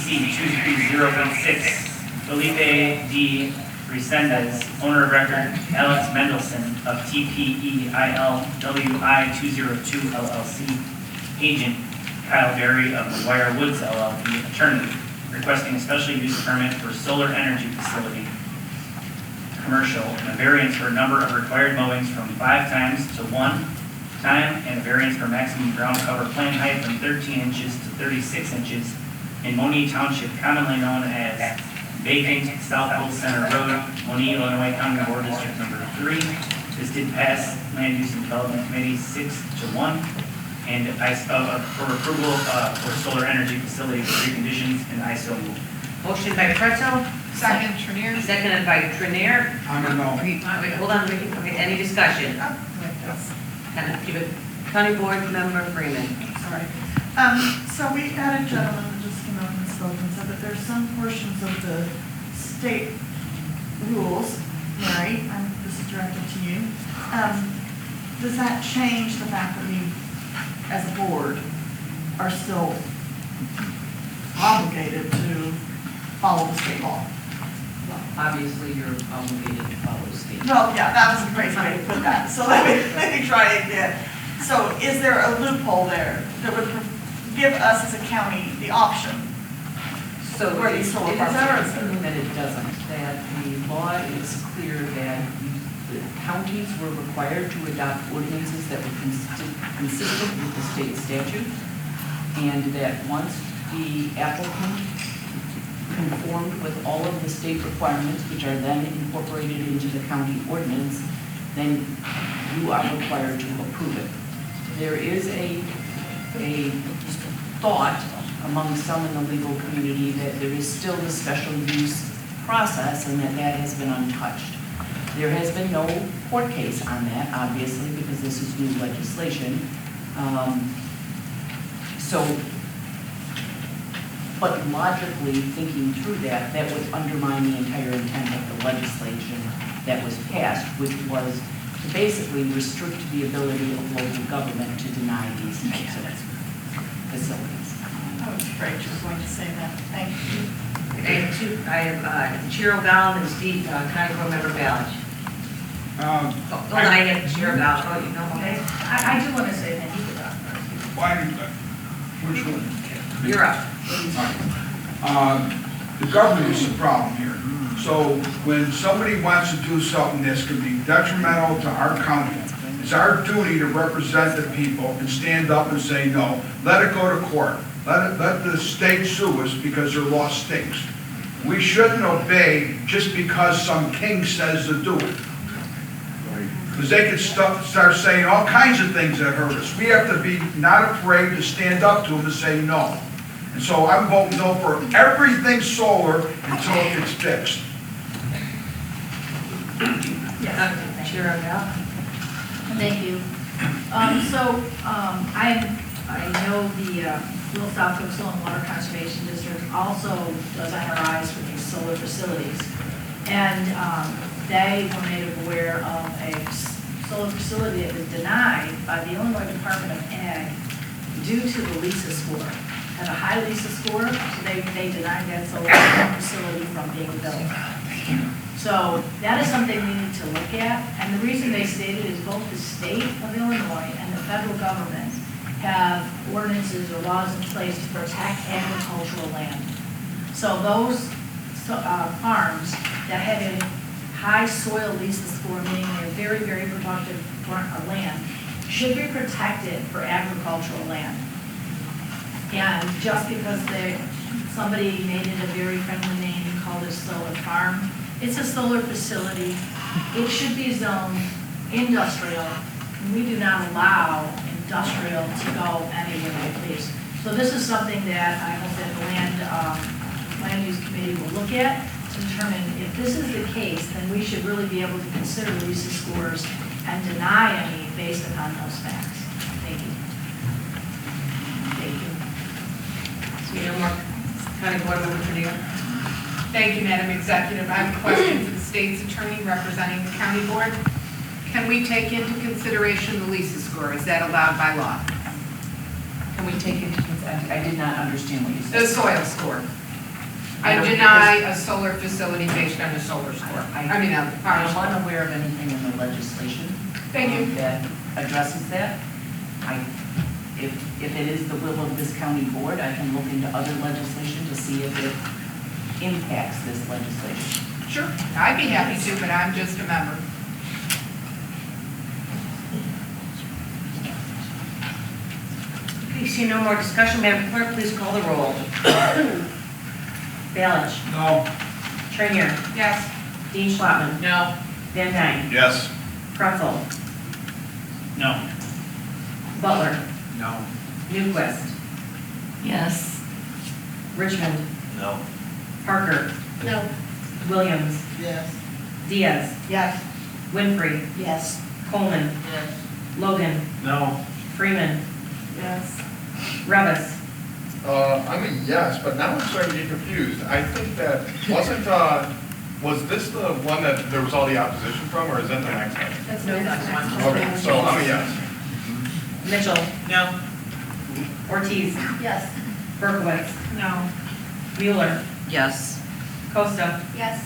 PC 23016, Felipe D. Resendez, owner of record Alex Mendelson of TPEILWI 202 LLC, agent Kyle Berry of McGuire Woods LLP, attorney, requesting a special use permit for solar energy facility, commercial, and a variance for a number of required mowings from 5 times to 1 time, and a variance for maximum ground cover plant height from 13 inches to 36 inches in Monee Township, commonly known as vacant Southfield Center Road, Monee, Illinois County Board District Number 3. This did pass Land Use and Development Committee 6-1, and for approval for solar energy facility with 3 conditions, and I so move. Motion by Pretzel. Second, Trenier. Seconded by Trenier. I don't know. Wait, hold on, Ricky. Okay, any discussion? Kind of keep it. County Board Member Freeman. Sorry. So we had a gentleman that just came up and spoke and said that there's some portions of the state rules, Mary, this is directed to you. Does that change the fact that we, as a board, are still obligated to follow the state law? Obviously, you're obligated to follow the state. Well, yeah, that was a great way to put that. So let me try it again. So is there a loophole there that would give us as a county the option? So For it these is solar our parks. opinion that it doesn't, that the law is clear that the counties were required to adopt ordinances that were consistent with the state statute, and that once the applicant conformed with all of the state requirements, which are then incorporated into the county ordinance, then you are required to approve it. There is a thought among some in the legal community that there is still a special use process and that has been untouched. There has been no court case on that, obviously, because this is new legislation. But logically thinking through that, that would undermine the entire intent of the legislation that was passed, which was to basically restrict the ability of local government to deny these types of facilities. I was afraid you were going to say that. Thank you. I have Chair O'Donnell and Steve, County Board Member Ballich. I have Chair O'Donnell. Oh, you know, okay. I do want to say that he could talk first. Which one? You're up. The government is the problem here. So when somebody wants to do something that's going to be detrimental to our county, it's our duty to represent the people and stand up and say, no, let it go to court. Let the state sue us because their law stinks. We shouldn't obey just because some king says to do it. Because they could start saying all kinds of things that hurt us. We have to be not afraid to stand up to them and say no. And so I'm voting no for everything solar until it gets fixed. Chair O'Donnell. Thank you. I know the Little South Cook Soil and Water Conservation District also does NRIs for these solar facilities. And they were made aware of a solar facility that was denied by the Illinois Department of Ag due to the LISA score. Had a high LISA score, so they denied that solar facility from being built. So that is something we need to look at. And the reason they stated is both the state of Illinois and the federal government have ordinances or laws in place to protect agricultural land. So those farms that have a high soil LISA score, meaning they're very, very productive land, should be protected for agricultural land. And just because somebody made it a very friendly name and called it a solar farm, it's a solar facility. It should be zoned industrial. And we do not allow industrial to go anywhere they please. So this is something that I hope that the Land Use Committee will look at to determine if this is the case, then we should really be able to consider LISA scores and deny any based upon those facts. Thank you. Thank you. So no more County Board Member Trenier. Thank you, Madam Executive. I have a question for the state's attorney representing the county board. Can we take into consideration the LISA score? Is that allowed by law? Can we take into consideration? I did not understand what you said. The soil score. I don't think deny a solar facility based on a solar score. I mean, a power I'm score. unaware of anything in the legislation. Thank you. That addresses that. If it is the will of this county board, I can look into other legislation to see if it impacts this legislation. Sure, I'd be happy to, but I'm just a member. Okay, see no more discussion, Madam Clerk, please call the roll. Balich, No. Trainier, Yes. Dean Schwabman, No. Van Dyne, Yes. Pretzel, No. Butler, No. Newquist, Yes. Richmond, No. Parker, No. Williams, Yes. Diaz, Yes. Winfrey, Yes. Coleman, Logan, No. Freeman, Yes. Revis, I'm a yes, but now I'm starting to get confused. I think that, was this the one that there was all the opposition from, or is that the next one? That's No, that's one. Okay, so I'm a yes. Mitchell, No. Ortiz, Yes. Berkowitz, No. Mueller, Yes. Costa, Yes.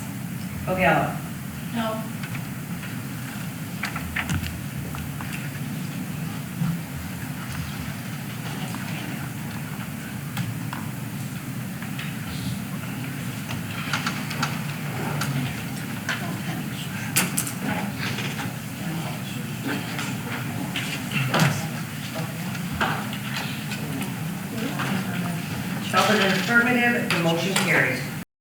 O'Gala. No. Felt an affirmative, the motion carries.